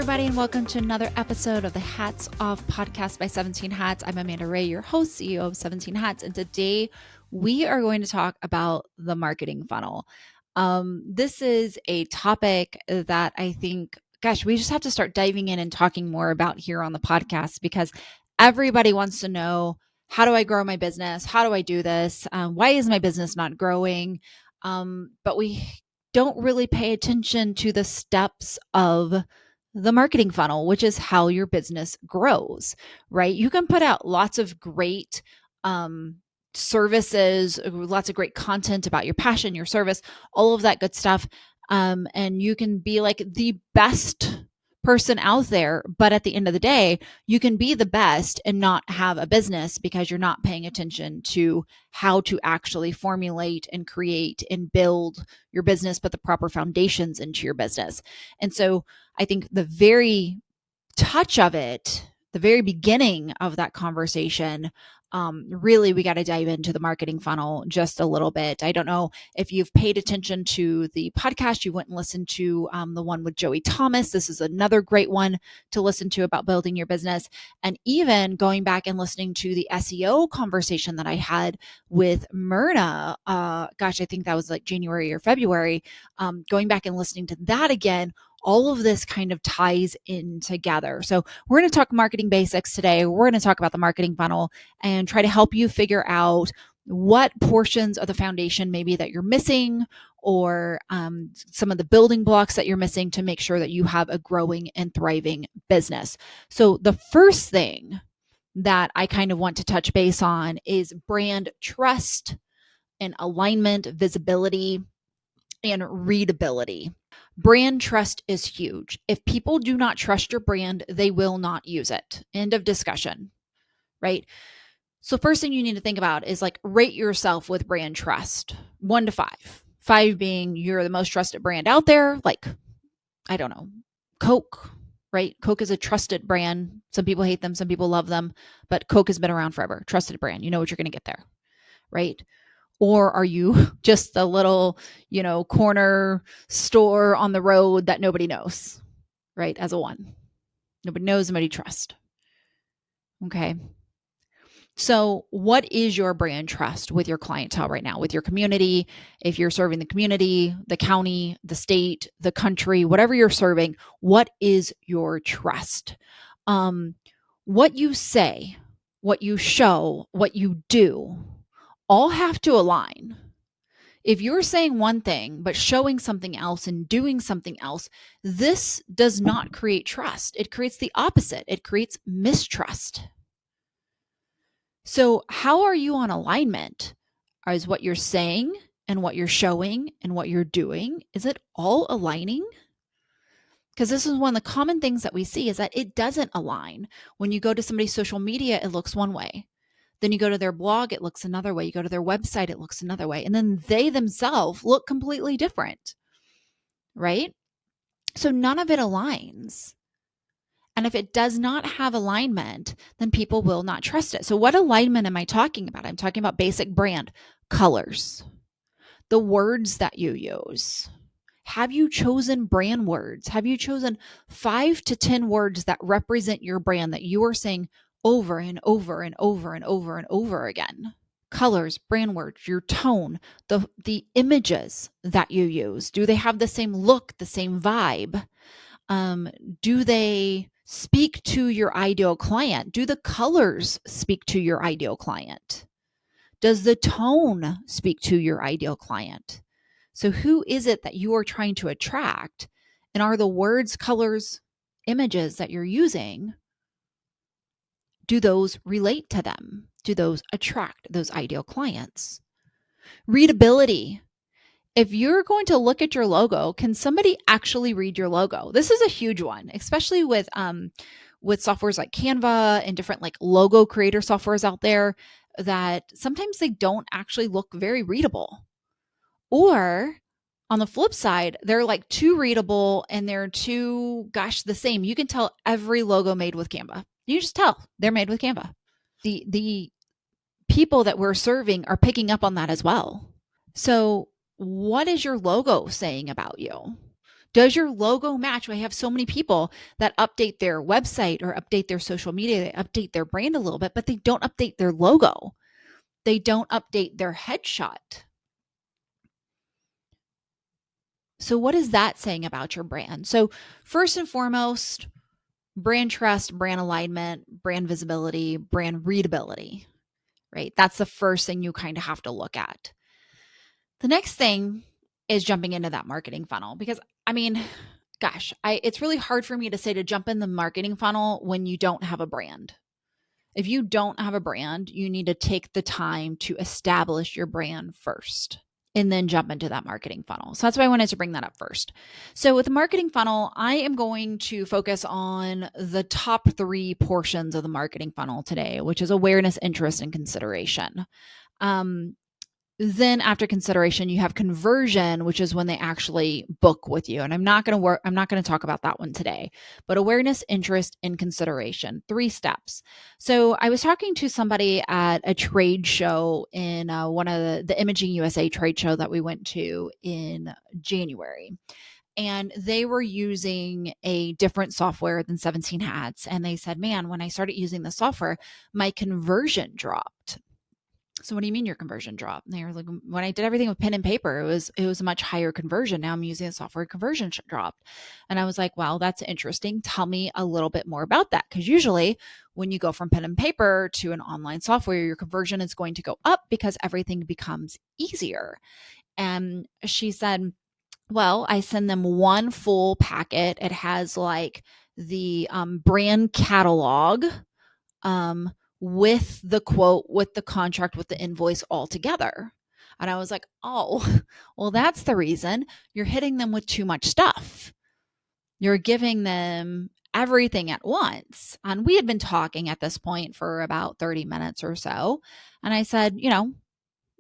everybody, and welcome to another episode of the HatsOff podcast by 17 Hats. I'm Amanda Ray, your host, CEO of 17 Hats, and today we are going to talk about the marketing funnel. This is a topic that I think, we just have to start diving in and talking more about here on the podcast because everybody wants to know, how do I grow my business? How do I do this? Why is my business not growing? But we don't really pay attention to the steps of the marketing funnel, which is how your business grows, right? You can put out lots of great services, lots of great content about your passion, your service, all of that good stuff. And you can be like the best person out there. But at the end of the day, you can be the best and not have a business because you're not paying attention to how to actually formulate and create and build your business, put the proper foundations into your business. And so I think the very touch of it, the very beginning of that conversation, really, we got to dive into the marketing funnel just a little bit. I don't know if you've paid attention to the podcast. You went and listened to the one with Joey Thomas. This is another great one to listen to about building your business. And even going back and listening to the SEO conversation that I had with Myrna, I think that was like January or February, going back and listening to that again. All of this kind of ties in together. So we're going to talk marketing basics today. We're going to talk about the marketing funnel and try to help you figure out what portions of the foundation maybe that you're missing, or some of the building blocks that you're missing to make sure that you have a growing and thriving business. So the first thing that I kind of want to touch base on is brand trust and alignment, visibility, and readability. Brand trust is huge. If people do not trust your brand, they will not use it. End of discussion, right? So first thing you need to think about is like rate yourself with brand trust, 1 to 5. 5 being you're the most trusted brand out there. Like, I don't know, Coke, right? Coke is a trusted brand. Some people hate them, some people love them, but Coke has been around forever. Trusted brand. You know what you're going to get there, right? Or are you just a little, corner store on the road that nobody knows, right? As a 1. Nobody knows, nobody trusts. Okay. So what is your brand trust with your clientele right now, with your community? If you're serving the community, the county, the state, the country, whatever you're serving, what is your trust? What you say, what you show, what you do, all have to align. If you're saying one thing, but showing something else and doing something else, this does not create trust. It creates the opposite. It creates mistrust. So how are you on alignment? Is what you're saying and what you're showing and what you're doing, is it all aligning? Because this is one of the common things that we see is that it doesn't align. When you go to somebody's social media, it looks one way. Then you go to their blog, it looks another way. You go to their website, it looks another way. And then they themselves look completely different, right? So none of it aligns. And if it does not have alignment, then people will not trust it. So what alignment am I talking about? I'm talking about basic brand colors, the words that you use. Have you chosen brand words? Have you chosen 5 to 10 words that represent your brand that you are saying over and over and over and over and over again? Colors, brand words, your tone, the images that you use. Do they have the same look, the same vibe? Do they speak to your ideal client? Do the colors speak to your ideal client? Does the tone speak to your ideal client? So who is it that you are trying to attract? And are the words, colors, images that you're using, do those relate to them? Do those attract those ideal clients? Readability. If you're going to look at your logo, can somebody actually read your logo? This is a huge one, especially with softwares like Canva and different like logo creator softwares out there that sometimes they don't actually look very readable. Or on the flip side, they're like too readable and they're too, the same. You can tell every logo made with Canva. You just tell they're made with Canva. The people that we're serving are picking up on that as well. So what is your logo saying about you? Does your logo match? I have so many people that update their website or update their social media, they update their brand a little bit, but they don't update their logo. They don't update their headshot. So, what is that saying about your brand? So, first and foremost, brand trust, brand alignment, brand visibility, brand readability, right? That's the first thing you kind of have to look at. The next thing is jumping into that marketing funnel because, I mean, gosh, it's really hard for me to say to jump in the marketing funnel when you don't have a brand. If you don't have a brand, you need to take the time to establish your brand first and then jump into that marketing funnel. So that's why I wanted to bring that up first. So with the marketing funnel, I am going to focus on the top 3 portions of the marketing funnel today, which is awareness, interest, and consideration. Then after consideration, you have conversion, which is when they actually book with you. And I'm not going to talk about that one today, but awareness, interest, and consideration, 3 steps. So I was talking to somebody at a trade show in one of the Imaging USA trade show that we went to in January. And they were using a different software than 17 Hats. And they said, man, when I started using the software, my conversion dropped. So what do you mean your conversion dropped? And they were like, when I did everything with pen and paper, it was a much higher conversion. Now I'm using a software, conversion dropped. And I was like, wow, that's interesting. Tell me a little bit more about that. Because usually when you go from pen and paper to an online software, your conversion is going to go up because everything becomes easier. And she said, well, I send them one full packet. It has like the brand catalog, with the quote, with the contract, with the invoice all together. And I was like, oh, well, that's the reason you're hitting them with too much stuff. You're giving them everything at once. And we had been talking at this point for about 30 minutes or so. And I said,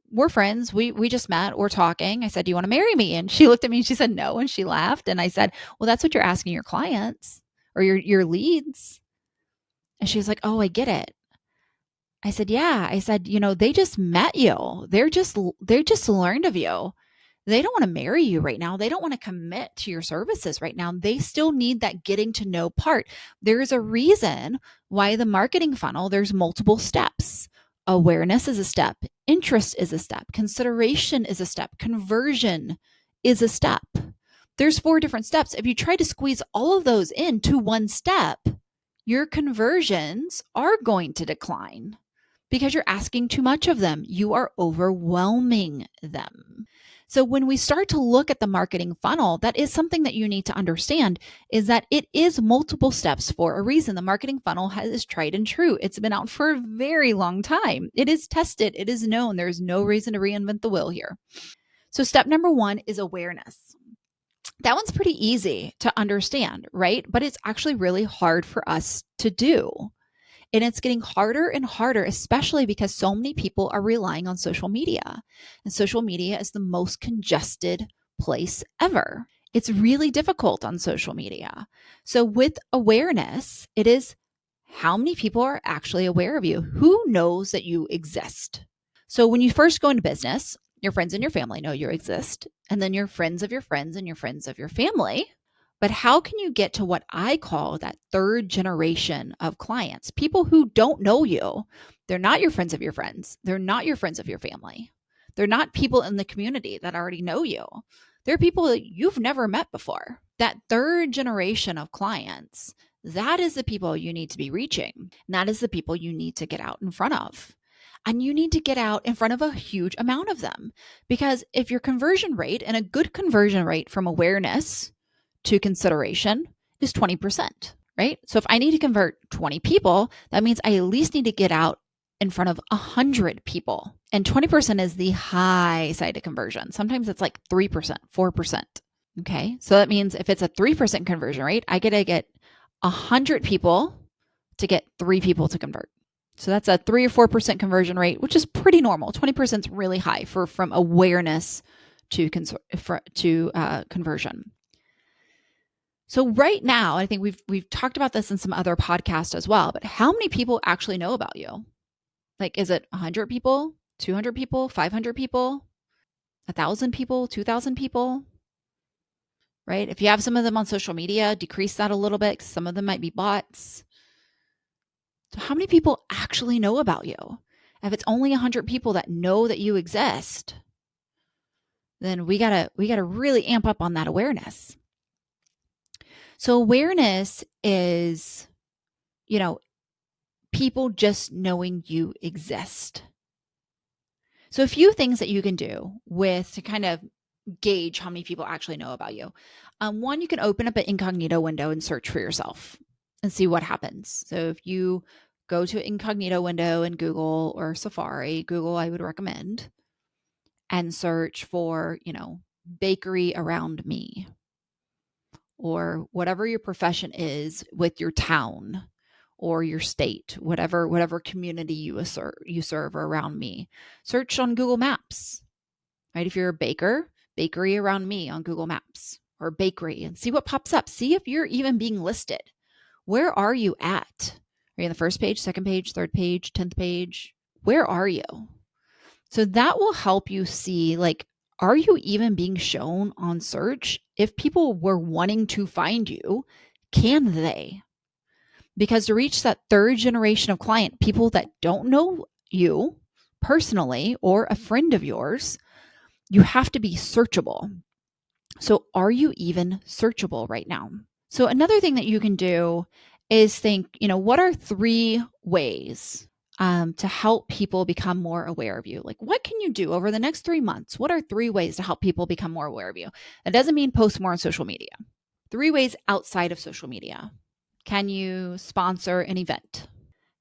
we're friends. We just met. We're talking. I said, do you want to marry me? And she looked at me and she said, no. And she laughed. And I said, well, that's what you're asking your clients or your leads. And she was like, oh, I get it. I said, yeah. I said, they just met you. They just learned of you. They don't want to marry you right now. They don't want to commit to your services right now. They still need that getting to know part. There's a reason why the marketing funnel, there's multiple steps. Awareness is a step. Interest is a step. Consideration is a step. Conversion is a step. There's 4 different steps. If you try to squeeze all of those into one step, your conversions are going to decline because you're asking too much of them. You are overwhelming them. So when we start to look at the marketing funnel, that is something that you need to understand is that it is multiple steps for a reason. The marketing funnel is tried and true. It's been out for a very long time. It is tested. It is known. There's no reason to reinvent the wheel here. So step number 1 is awareness. That one's pretty easy to understand, right? But it's actually really hard for us to do. And it's getting harder and harder, especially because so many people are relying on social media. And social media is the most congested place ever. It's really difficult on social media. So, with awareness, it is how many people are actually aware of you? Who knows that you exist? So, when you first go into business, your friends and your family know you exist. And then your friends of your friends and your friends of your family. But how can you get to what I call that 3rd generation of clients? People who don't know you. They're not your friends of your friends. They're not your friends of your family. They're not people in the community that already know you. They're people that you've never met before. That 3rd generation of clients, that is the people you need to be reaching. And that is the people you need to get out in front of. And you need to get out in front of a huge amount of them. Because if your conversion rate, and a good conversion rate from awareness to consideration, is 20%, right? So if I need to convert 20 people, that means I at least need to get out in front of 100 people. And 20% is the high side of conversion. Sometimes it's like 3%, 4%. Okay. So that means if it's a 3% conversion rate, I get to get 100 people to get 3 people to convert. So that's a 3 or 4% conversion rate, which is pretty normal. 20% is really high from awareness to conversion. So right now, I think we've talked about this in some other podcasts as well, but how many people actually know about you? Like, is it 100 people, 200 people, 500 people, 1,000 people, 2,000 people? right? If you have some of them on social media, decrease that a little bit, 'cause some of them might be bots. So how many people actually know about you? If it's only 100 people that know that you exist, then we gotta really amp up on that awareness. So awareness is, people just knowing you exist. So a few things that you can do to kind of gauge how many people actually know about you. One, you can open up an incognito window and search for yourself and see what happens. So if you go to an incognito window in Google or Safari, Google I would recommend, and search for, bakery around me, or whatever your profession is with your town or your state, whatever community you serve around me. Search on Google Maps, right? If you're a baker, bakery around me on Google Maps, or bakery, and see what pops up. See if you're even being listed. Where are you at? Are you on the first page, second page, third page, 10th page? Where are you? So that will help you see, are you even being shown on search? If people were wanting to find you, can they? Because to reach that third generation of client, people that don't know you personally or a friend of yours, you have to be searchable. So are you even searchable right now? So another thing that you can do is think, what are 3 ways to help people become more aware of you? Like, what can you do over the next 3 months? What are 3 ways to help people become more aware of you? That doesn't mean post more on social media. 3 ways outside of social media. Can you sponsor an event?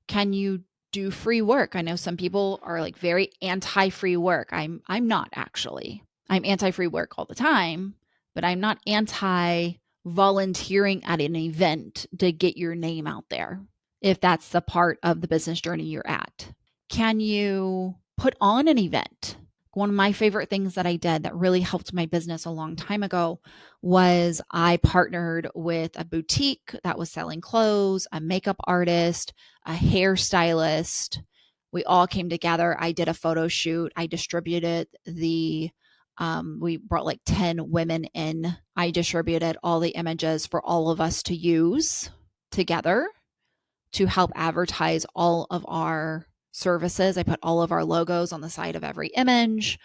Can you do free work? I know some people are very anti-free work. I'm not actually. I'm anti-free work all the time, but I'm not anti-volunteering at an event to get your name out there, if that's the part of the business journey you're at. Can you put on an event? One of my favorite things that I did that really helped my business a long time ago was I partnered with a boutique that was selling clothes, a makeup artist, a hairstylist. We all came together. I did a photo shoot. I distributed we brought 10 women in. I distributed all the images for all of us to use together to help advertise all of our services. I put all of our logos on the side of every image.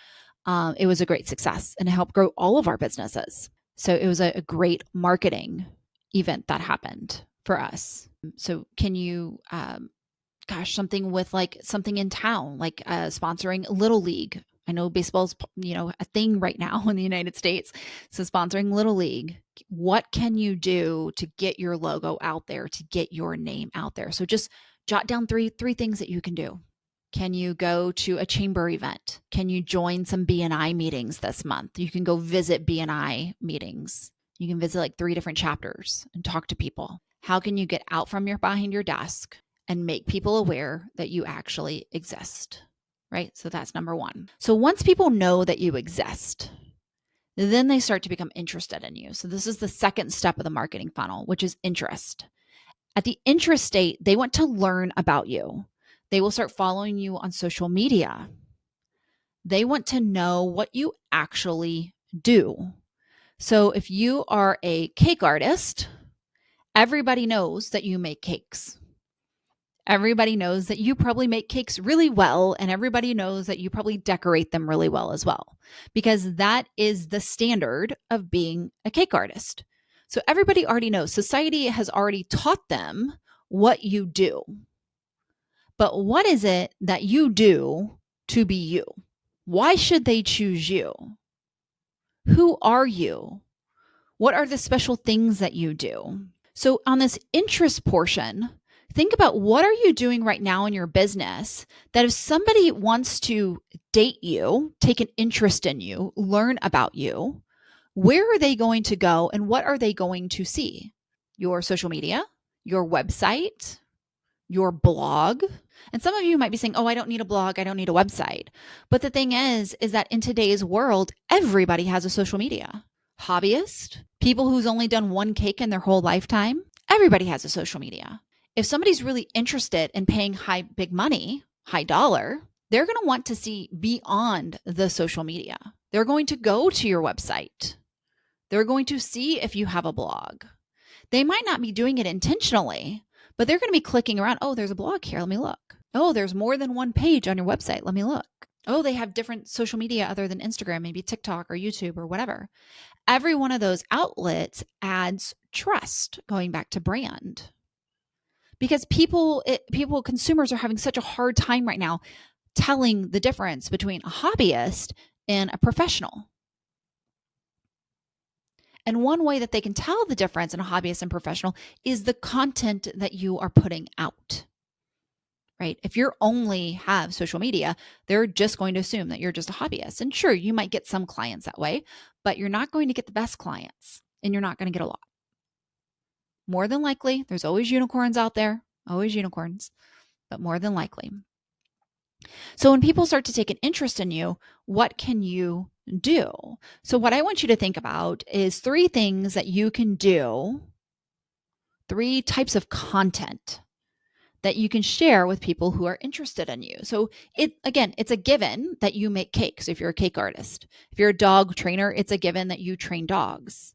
It was a great success, and it helped grow all of our businesses. So it was a great marketing event that happened for us. So can you, something with something in town, sponsoring Little League. I know baseball's, a thing right now in the United States. So sponsoring Little League. What can you do to get your logo out there, to get your name out there? So just jot down three things that you can do. Can you go to a chamber event? Can you join some BNI meetings this month? You can go visit BNI meetings. You can visit 3 different chapters and talk to people. How can you get out from behind your desk and make people aware that you actually exist, right? So that's number 1. So once people know that you exist, then they start to become interested in you. So this is the second step of the marketing funnel, which is interest. At the interest state, they want to learn about you. They will start following you on social media. They want to know what you actually do. So if you are a cake artist, everybody knows that you make cakes. Everybody knows that you probably make cakes really well, and everybody knows that you probably decorate them really well as well, because that is the standard of being a cake artist. So everybody already knows. Society has already taught them what you do. But what is it that you do to be you? Why should they choose you? Who are you? What are the special things that you do? So on this interest portion, think about, what are you doing right now in your business that if somebody wants to date you, take an interest in you, learn about you, where are they going to go and what are they going to see? Your social media, your website, your blog. And some of you might be saying, oh, I don't need a blog, I don't need a website. But the thing is that in today's world, everybody has a social media. Hobbyist, people who's only done one cake in their whole lifetime, everybody has a social media. If somebody's really interested in paying big money, high dollar, they're going to want to see beyond the social media. They're going to go to your website. They're going to see if you have a blog. They might not be doing it intentionally, but they're going to be clicking around. Oh, there's a blog here. Let me look. Oh, there's more than one page on your website. Let me look. Oh, they have different social media other than Instagram, maybe TikTok or YouTube or whatever. Every one of those outlets adds trust, going back to brand. Because consumers are having such a hard time right now telling the difference between a hobbyist and a professional. And one way that they can tell the difference in a hobbyist and professional is the content that you are putting out. Right? If you only have social media, they're just going to assume that you're just a hobbyist. And sure, you might get some clients that way, but you're not going to get the best clients and you're not going to get a lot. More than likely, there's always unicorns out there, always unicorns, but more than likely. So when people start to take an interest in you, what can you do? So what I want you to think about is 3 things that you can do, 3 types of content that you can share with people who are interested in you. So it's a given that you make cakes if you're a cake artist. If you're a dog trainer, it's a given that you train dogs.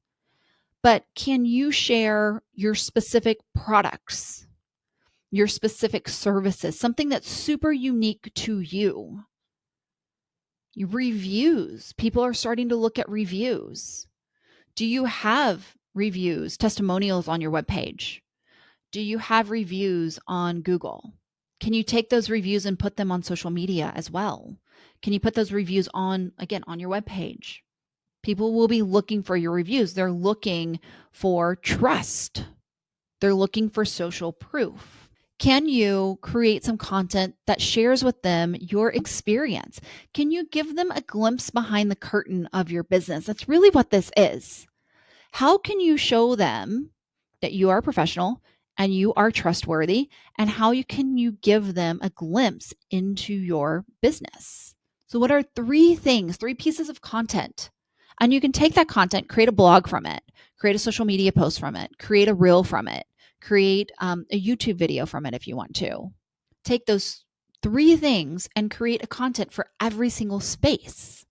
But can you share your specific products, your specific services, something that's super unique to you? Reviews. People are starting to look at reviews. Do you have reviews, testimonials on your webpage? Do you have reviews on Google? Can you take those reviews and put them on social media as well? Can you put those reviews on your webpage? People will be looking for your reviews. They're looking for trust. They're looking for social proof. Can you create some content that shares with them your experience? Can you give them a glimpse behind the curtain of your business? That's really what this is. How can you show them that you are a professional and you are trustworthy, and how can you give them a glimpse into your business? So what are 3 things, 3 pieces of content? And you can take that content, create a blog from it, create a social media post from it, create a reel from it, create a YouTube video from it if you want to. Take those 3 things and create a content for every single space.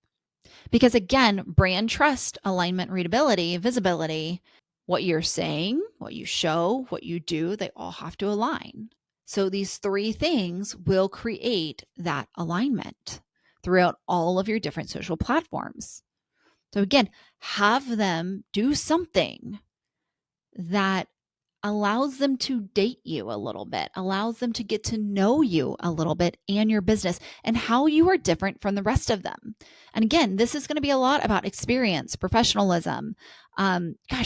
Because again, brand trust, alignment, readability, visibility, what you're saying, what you show, what you do, they all have to align. So these 3 things will create that alignment throughout all of your different social platforms. So again, have them do something that allows them to date you a little bit, allows them to get to know you a little bit and your business and how you are different from the rest of them. And again, this is going to be a lot about experience, professionalism,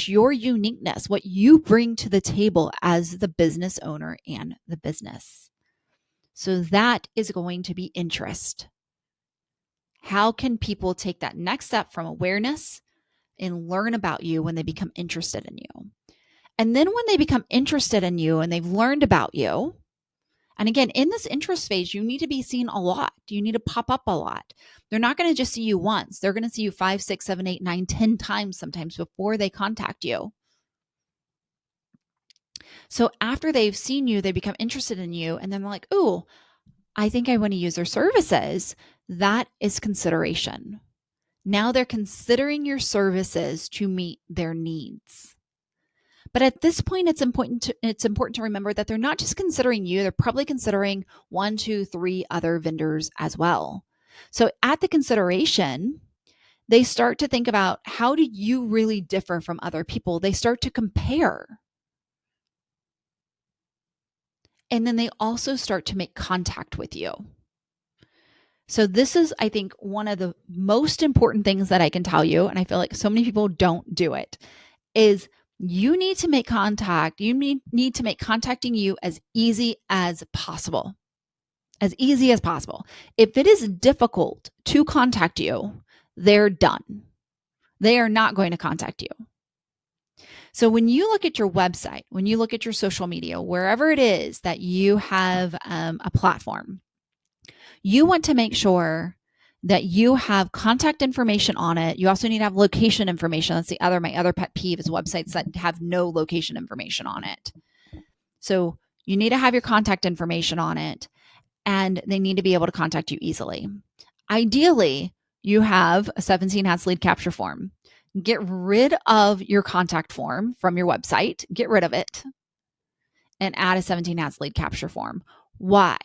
your uniqueness, what you bring to the table as the business owner and the business. So that is going to be interest. How can people take that next step from awareness and learn about you when they become interested in you? And then when they become interested in you and they've learned about you, and again, in this interest phase, you need to be seen a lot. You need to pop up a lot. They're not going to just see you once. They're going to see you 5, 6, 7, 8, 9, 10 times sometimes before they contact you. So after they've seen you, they become interested in you, and then they're like, ooh, I think I want to use their services. That is consideration. Now they're considering your services to meet their needs. But at this point, it's important to remember that they're not just considering you, they're probably considering 1, 2, 3 other vendors as well. So at the consideration, they start to think about, how do you really differ from other people? They start to compare. And then they also start to make contact with you. So this is, I think, one of the most important things that I can tell you, and I feel like so many people don't do it, is you need to make contact. You need to make contacting you as easy as possible. As easy as possible. If it is difficult to contact you, they're done. They are not going to contact you. So when you look at your website, when you look at your social media, wherever it is that you have a platform, you want to make sure that you have contact information on it. You also need to have location information. That's my other pet peeve is websites that have no location information on it. So you need to have your contact information on it, and they need to be able to contact you easily. Ideally, you have a 17 Hats lead capture form. Get rid of your contact form from your website, get rid of it, and add a 17 Hats lead capture form. Why?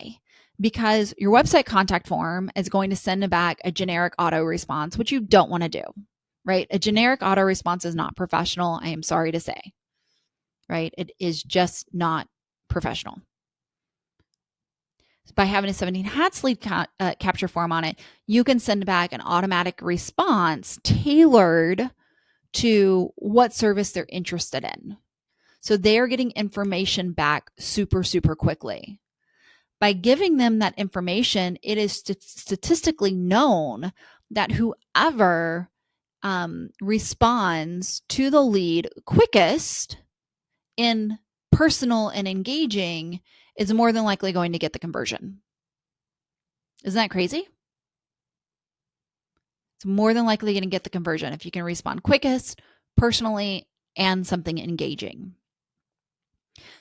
Because your website contact form is going to send back a generic auto response, which you don't want to do, right? A generic auto response is not professional, I am sorry to say, right? It is just not professional. By having a 17 Hats lead capture form on it, you can send back an automatic response tailored to what service they're interested in. So they're getting information back super, super quickly. By giving them that information, it is statistically known that whoever responds to the lead quickest in personal and engaging is more than likely going to get the conversion. Isn't that crazy? It's more than likely going to get the conversion if you can respond quickest, personally, and something engaging.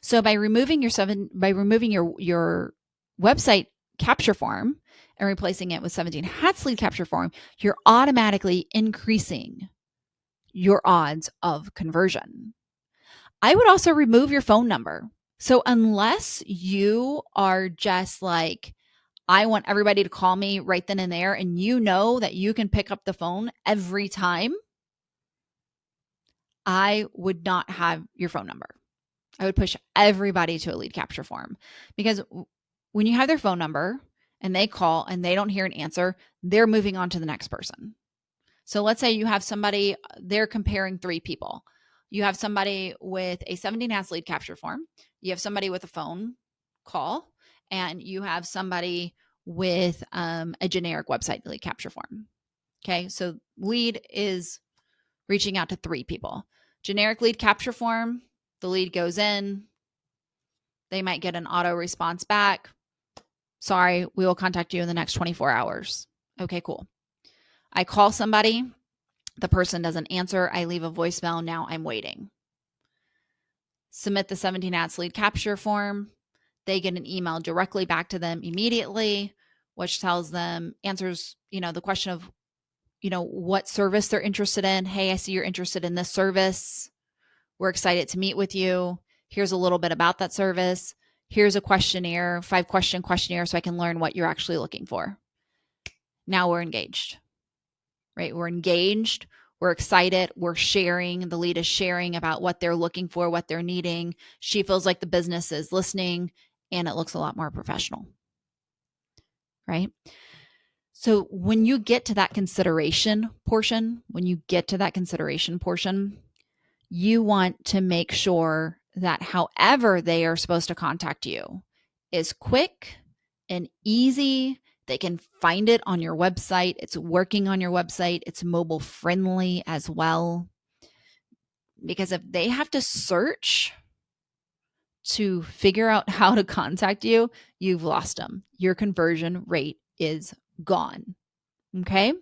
So by removing your website capture form and replacing it with 17 Hats lead capture form, you're automatically increasing your odds of conversion. I would also remove your phone number. So unless you are just like, I want everybody to call me right then and there, and you know that you can pick up the phone every time, I would not have your phone number. I would push everybody to a lead capture form, because when you have their phone number and they call and they don't hear an answer, they're moving on to the next person. So let's say you have somebody, they're comparing 3 people. You have somebody with a 17 Hats lead capture form, you have somebody with a phone call, and you have somebody with a generic website lead capture form. Okay, so lead is reaching out to 3 people. Generic lead capture form, the lead goes in, they might get an auto response back. Sorry, we will contact you in the next 24 hours. Okay, cool. I call somebody, the person doesn't answer, I leave a voicemail, now I'm waiting. Submit the 17 Hats lead capture form. They get an email directly back to them immediately, which tells them, answers, the question of, what service they're interested in. Hey, I see you're interested in this service. We're excited to meet with you. Here's a little bit about that service. Here's a questionnaire, 5-question questionnaire, so I can learn what you're actually looking for. Now we're engaged, right? We're engaged. We're excited. We're sharing. The lead is sharing about what they're looking for, what they're needing. She feels like the business is listening, and it looks a lot more professional, right? So when you get to that consideration portion, you want to make sure that however they are supposed to contact you is quick and easy. They can find it on your website. It's working on your website. It's mobile friendly as well. Because if they have to search to figure out how to contact you, you've lost them. Your conversion rate is gone. Okay?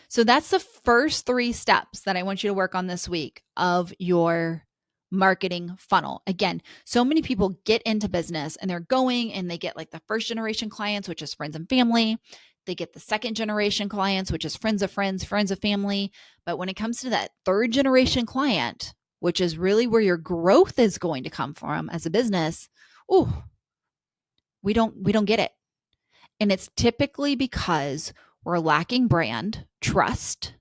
So that's the first 3 steps that I want you to work on this week of your marketing funnel. Again, so many people get into business and they're going and they get like the first generation clients, which is friends and family. They get the second generation clients, which is friends of friends, friends of family. But when it comes to that third generation client, which is really where your growth is going to come from as a business, we don't get it. And it's typically because we're lacking brand trust,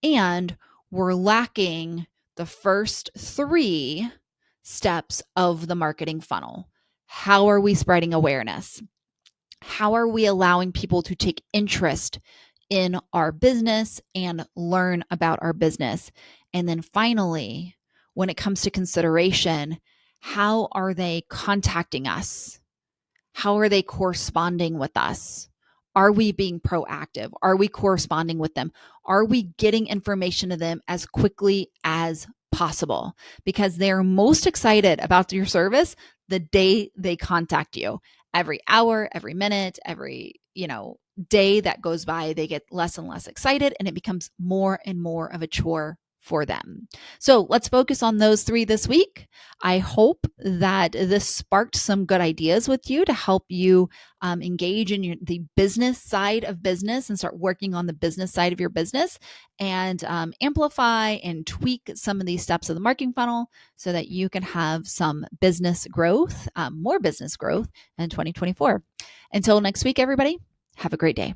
and we're lacking the first 3 steps of the marketing funnel. How are we spreading awareness? How are we allowing people to take interest in our business and learn about our business? And then finally, when it comes to consideration, how are they contacting us? How are they corresponding with us? Are we being proactive? Are we corresponding with them? Are we getting information to them as quickly as possible? Because they're most excited about your service the day they contact you. Every hour, every minute, every, day that goes by, they get less and less excited, and it becomes more and more of a chore for them. So let's focus on those 3 this week. I hope that this sparked some good ideas with you to help you engage in the business side of business and start working on the business side of your business and amplify and tweak some of these steps of the marketing funnel so that you can have some business growth, more business growth in 2024. Until next week, everybody, have a great day.